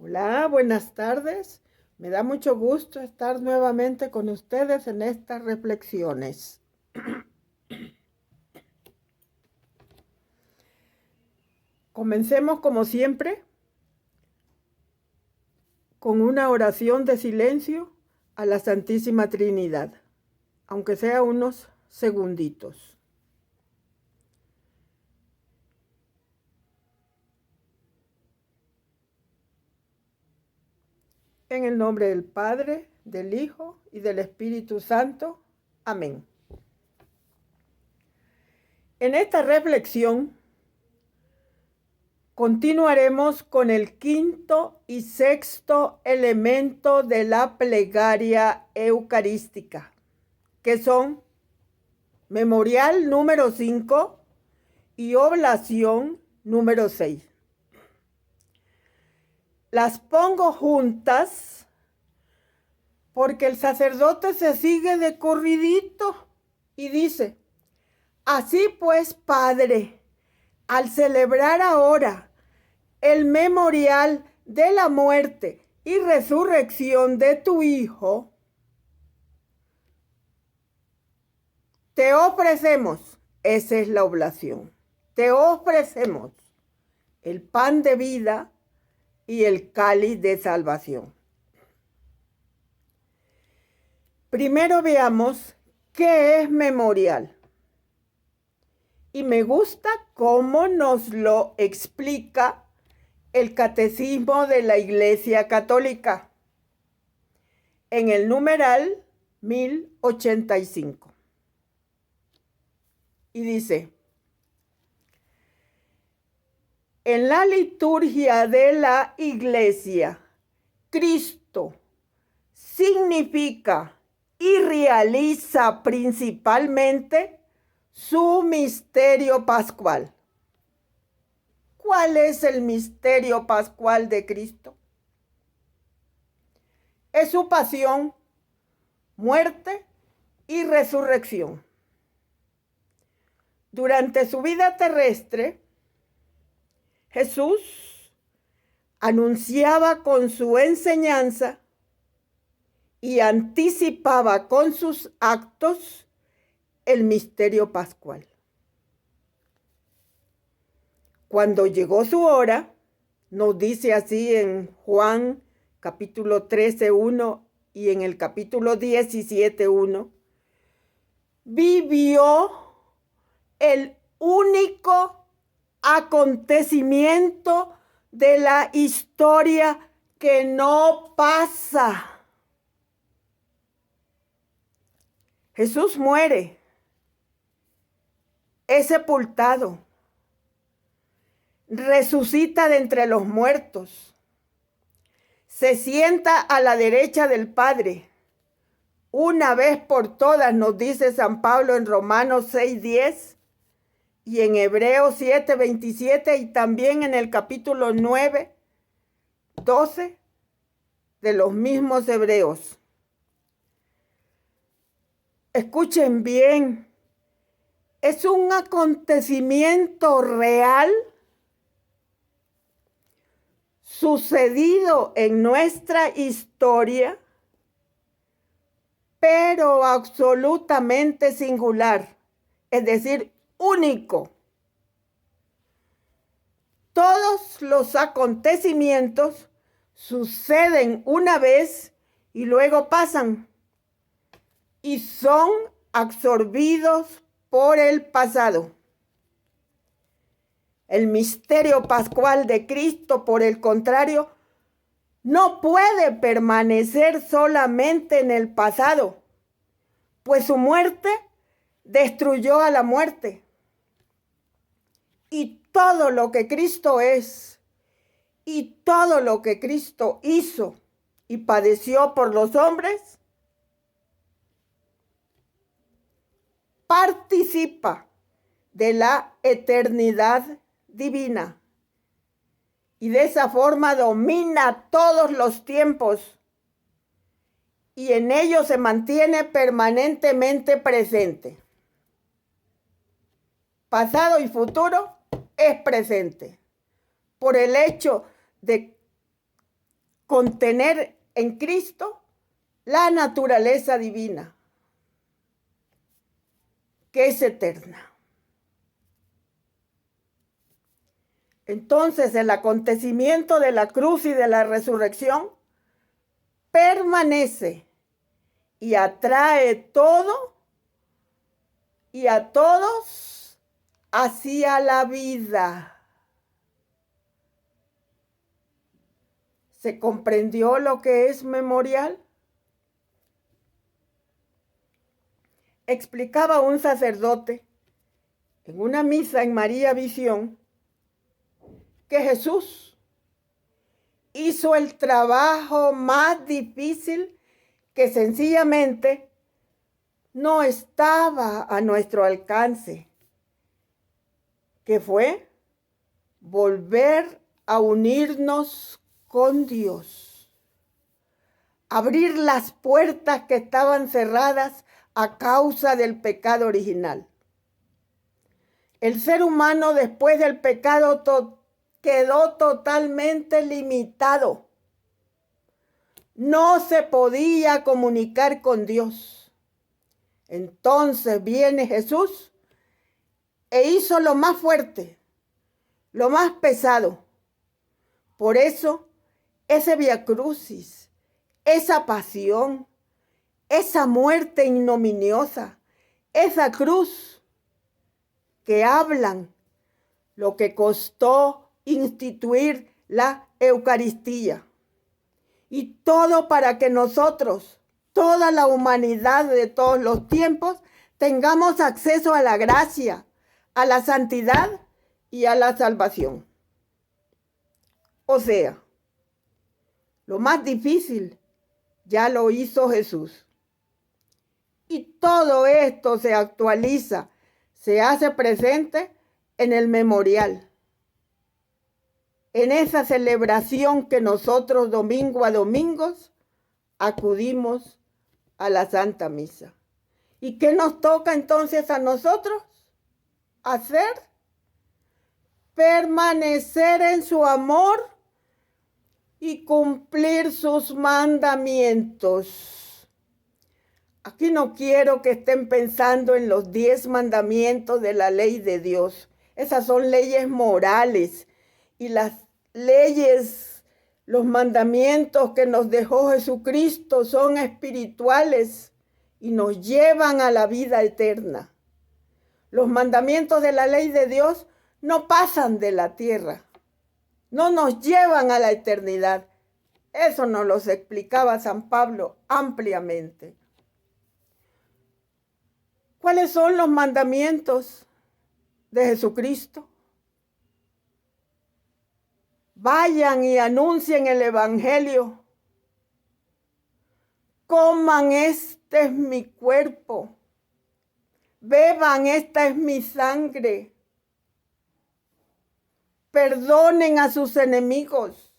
Hola, buenas tardes. Me da mucho gusto estar nuevamente con ustedes en estas reflexiones. Comencemos como siempre con una oración de silencio a la Santísima Trinidad, aunque sea unos segunditos. En el nombre del Padre, del Hijo y del Espíritu Santo. Amén. En esta reflexión continuaremos con el quinto y sexto elemento de la plegaria eucarística, que son memorial número 5 y oblación número 6. Las pongo juntas porque el sacerdote se sigue de corridito y dice: así pues, Padre, al celebrar ahora el memorial de la muerte y resurrección de tu Hijo, te ofrecemos, esa es la oblación, te ofrecemos el pan de vida y el cáliz de salvación. Primero veamos qué es memorial. Y me gusta cómo nos lo explica el Catecismo de la Iglesia Católica en el numeral 1085. Y dice: en la liturgia de la Iglesia, Cristo significa y realiza principalmente su misterio pascual. ¿Cuál es el misterio pascual de Cristo? Es su pasión, muerte y resurrección. Durante su vida terrestre, Jesús anunciaba con su enseñanza y anticipaba con sus actos el misterio pascual. Cuando llegó su hora, nos dice así en Juan capítulo 13:1 y en el capítulo 17:1, vivió el único acontecimiento de la historia que no pasa. Jesús muere, es sepultado, resucita de entre los muertos, se sienta a la derecha del Padre. Una vez por todas, nos dice San Pablo en Romanos 6:10 y en Hebreos 7:27 y también en el capítulo 9:12 de los mismos Hebreos. Escuchen bien, es un acontecimiento real sucedido en nuestra historia, pero absolutamente singular, es decir, único. Todos los acontecimientos suceden una vez y luego pasan y son absorbidos por el pasado. El misterio pascual de Cristo, por el contrario, no puede permanecer solamente en el pasado, pues su muerte destruyó a la muerte. Y todo lo que Cristo es y todo lo que Cristo hizo y padeció por los hombres, participa de la eternidad divina y de esa forma domina todos los tiempos y en ellos se mantiene permanentemente presente. Pasado y futuro es presente por el hecho de contener en Cristo la naturaleza divina, que es eterna. Entonces, el acontecimiento de la cruz y de la resurrección permanece y atrae todo y a todos hacia la vida. ¿Se comprendió lo que es memorial? Explicaba un sacerdote en una misa en María Visión que Jesús hizo el trabajo más difícil que sencillamente no estaba a nuestro alcance, que fue volver a unirnos con Dios, abrir las puertas que estaban cerradas a causa del pecado original. El ser humano después del pecado quedó totalmente limitado. No se podía comunicar con Dios. Entonces viene Jesús e hizo lo más fuerte, lo más pesado. Por eso, ese viacrucis, esa pasión, esa muerte ignominiosa, esa cruz que hablan lo que costó instituir la Eucaristía. Y todo para que nosotros, toda la humanidad de todos los tiempos, tengamos acceso a la gracia, a la santidad y a la salvación. O sea, lo más difícil ya lo hizo Jesús. Y todo esto se actualiza, se hace presente en el memorial, en esa celebración que nosotros domingo a domingo acudimos a la Santa Misa. ¿Y qué nos toca entonces a nosotros hacer? Permanecer en su amor y cumplir sus mandamientos. Aquí no quiero que estén pensando en los 10 mandamientos de la ley de Dios. Esas son leyes morales y las leyes, los mandamientos que nos dejó Jesucristo son espirituales y nos llevan a la vida eterna. Los mandamientos de la ley de Dios no pasan de la tierra, no nos llevan a la eternidad. Eso nos lo explicaba San Pablo ampliamente. ¿Cuáles son los mandamientos de Jesucristo? Vayan y anuncien el Evangelio. Coman, este es mi cuerpo. Beban, esta es mi sangre. Perdonen a sus enemigos.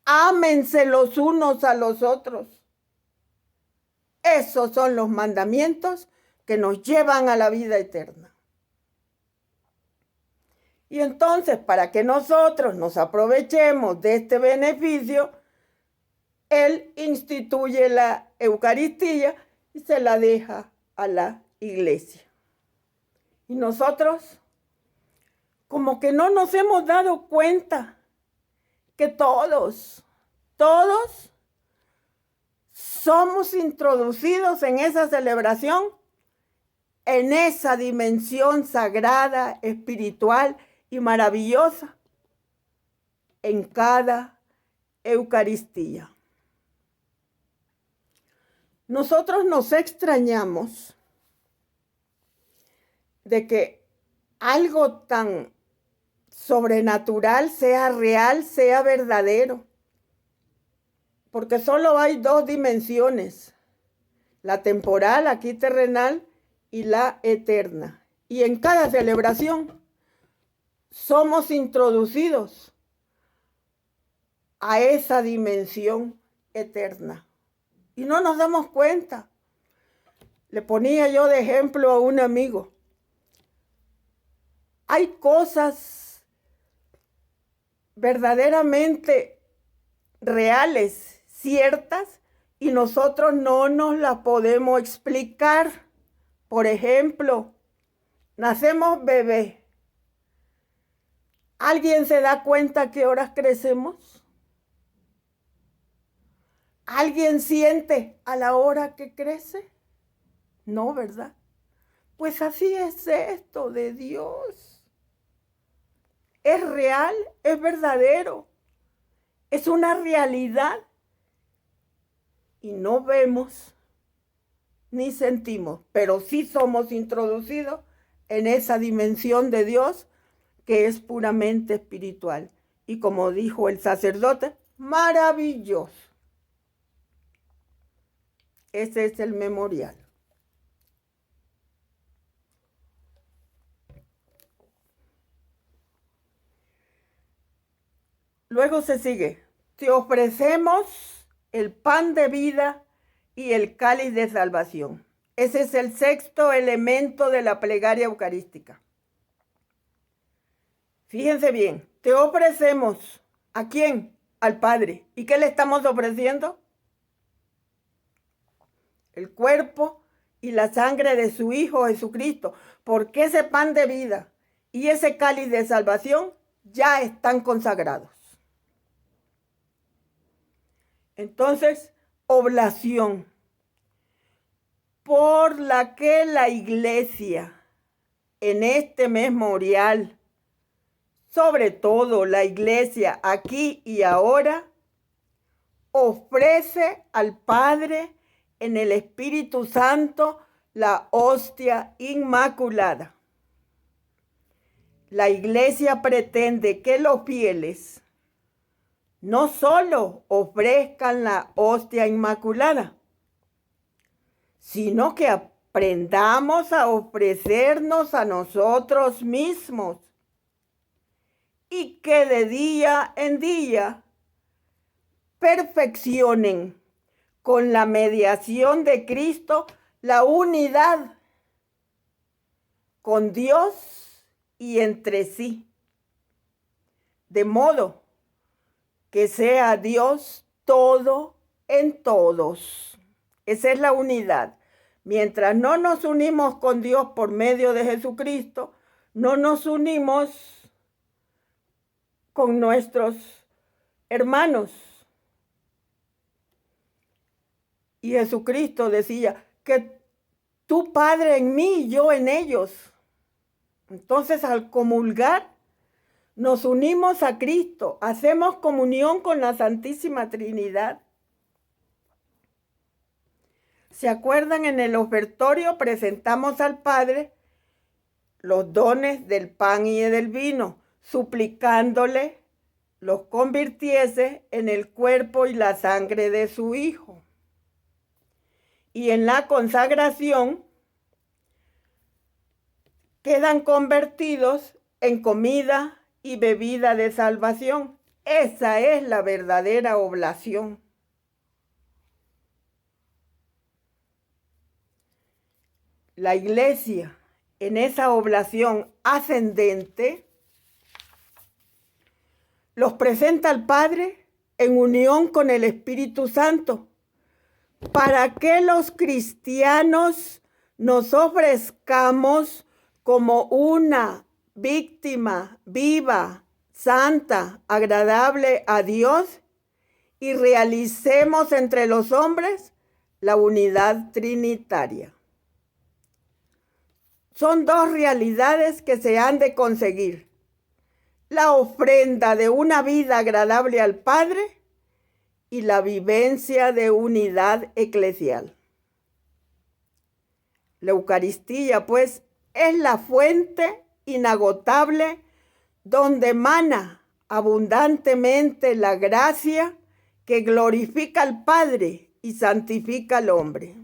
Ámense los unos a los otros. Esos son los mandamientos que nos llevan a la vida eterna. Y entonces, para que nosotros nos aprovechemos de este beneficio, Él instituye la Eucaristía y se la deja a la iglesia. Y nosotros, como que no nos hemos dado cuenta que todos somos introducidos en esa celebración, en esa dimensión sagrada, espiritual y maravillosa, en cada Eucaristía. Nosotros nos extrañamos de que algo tan sobrenatural sea real, sea verdadero. Porque solo hay 2 dimensiones, la temporal, aquí terrenal, y la eterna. Y en cada celebración somos introducidos a esa dimensión eterna. Y no nos damos cuenta. Le ponía yo de ejemplo a un amigo. Hay cosas verdaderamente reales, ciertas, y nosotros no nos las podemos explicar. Por ejemplo, nacemos bebé. ¿Alguien se da cuenta a qué horas crecemos? ¿Alguien siente a la hora que crece? No, ¿verdad? Pues así es esto de Dios. Es real, es verdadero, es una realidad. Y no vemos ni sentimos, pero sí somos introducidos en esa dimensión de Dios que es puramente espiritual. Y como dijo el sacerdote, maravilloso. Ese es el memorial. Luego se sigue. Te ofrecemos el pan de vida y el cáliz de salvación. Ese es el sexto elemento de la plegaria eucarística. Fíjense bien, te ofrecemos, ¿a quién? Al Padre. ¿Y qué le estamos ofreciendo? El cuerpo y la sangre de su Hijo Jesucristo, porque ese pan de vida y ese cáliz de salvación ya están consagrados. Entonces, oblación por la que la Iglesia en este memorial, sobre todo la Iglesia aquí y ahora, ofrece al Padre en el Espíritu Santo la hostia inmaculada. La Iglesia pretende que los fieles no solo ofrezcan la hostia inmaculada, sino que aprendamos a ofrecernos a nosotros mismos y que de día en día perfeccionen con la mediación de Cristo la unidad con Dios y entre sí, de modo que sea Dios todo en todos. Esa es la unidad. Mientras no nos unimos con Dios por medio de Jesucristo, no nos unimos con nuestros hermanos. Y Jesucristo decía que tu Padre en mí y yo en ellos. Entonces, al comulgar, nos unimos a Cristo, hacemos comunión con la Santísima Trinidad. ¿Se acuerdan? En el ofertorio presentamos al Padre los dones del pan y del vino, suplicándole los convirtiese en el cuerpo y la sangre de su Hijo. Y en la consagración quedan convertidos en comida y bebida de salvación. Esa es la verdadera oblación. La Iglesia, en esa oblación ascendente, los presenta al Padre en unión con el Espíritu Santo, para que los cristianos nos ofrezcamos como una víctima viva, santa, agradable a Dios y realicemos entre los hombres la unidad trinitaria. Son dos realidades que se han de conseguir: la ofrenda de una vida agradable al Padre y la vivencia de unidad eclesial. La Eucaristía, pues, es la fuente inagotable donde emana abundantemente la gracia que glorifica al Padre y santifica al hombre.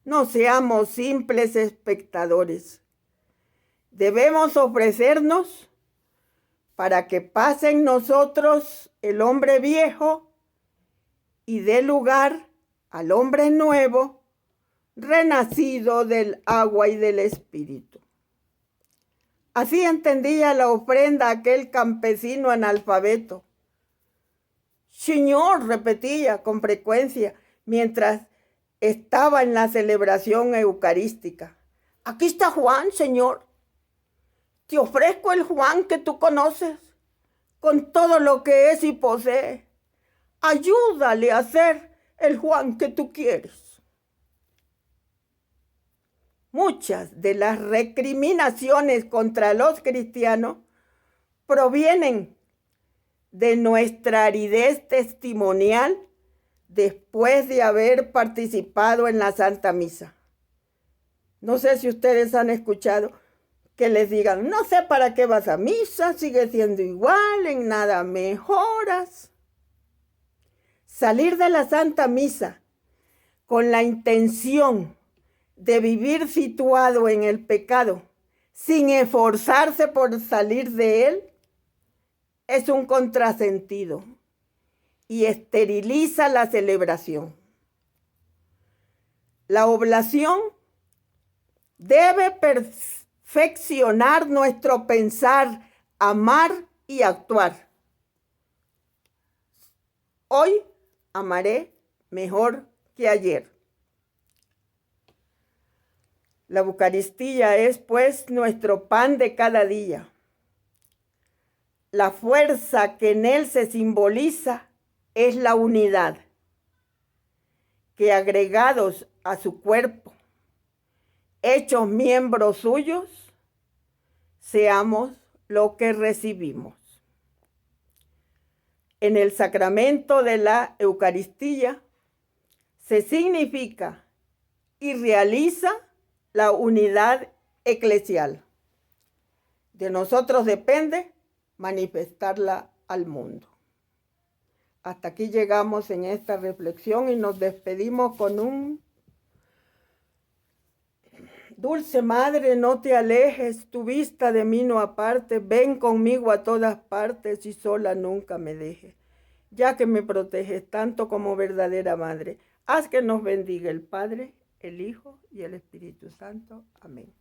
No seamos simples espectadores. Debemos ofrecernos para que pase en nosotros el hombre viejo y dé lugar al hombre nuevo, renacido del agua y del Espíritu. Así entendía la ofrenda aquel campesino analfabeto. Señor, repetía con frecuencia mientras estaba en la celebración eucarística. Aquí está Juan, Señor. Te ofrezco el Juan que tú conoces, con todo lo que es y posee. Ayúdale a ser el Juan que tú quieres. Muchas de las recriminaciones contra los cristianos provienen de nuestra aridez testimonial después de haber participado en la Santa Misa. No sé si ustedes han escuchado que les digan, no sé para qué vas a misa, sigue siendo igual, en nada mejoras. Salir de la Santa Misa con la intención de vivir situado en el pecado, sin esforzarse por salir de él, es un contrasentido y esteriliza la celebración. La oblación debe perfeccionar nuestro pensar, amar y actuar. Hoy amaré mejor que ayer. La Eucaristía es, pues, nuestro pan de cada día. La fuerza que en él se simboliza es la unidad, que agregados a su cuerpo, hechos miembros suyos, seamos lo que recibimos. En el sacramento de la Eucaristía se significa y realiza la unidad eclesial. De nosotros depende manifestarla al mundo. Hasta aquí llegamos en esta reflexión y nos despedimos con un dulce Madre, no te alejes, tu vista de mí no aparte, ven conmigo a todas partes y sola nunca me dejes. Ya que me proteges tanto como verdadera Madre, haz que nos bendiga el Padre, el Hijo y el Espíritu Santo. Amén.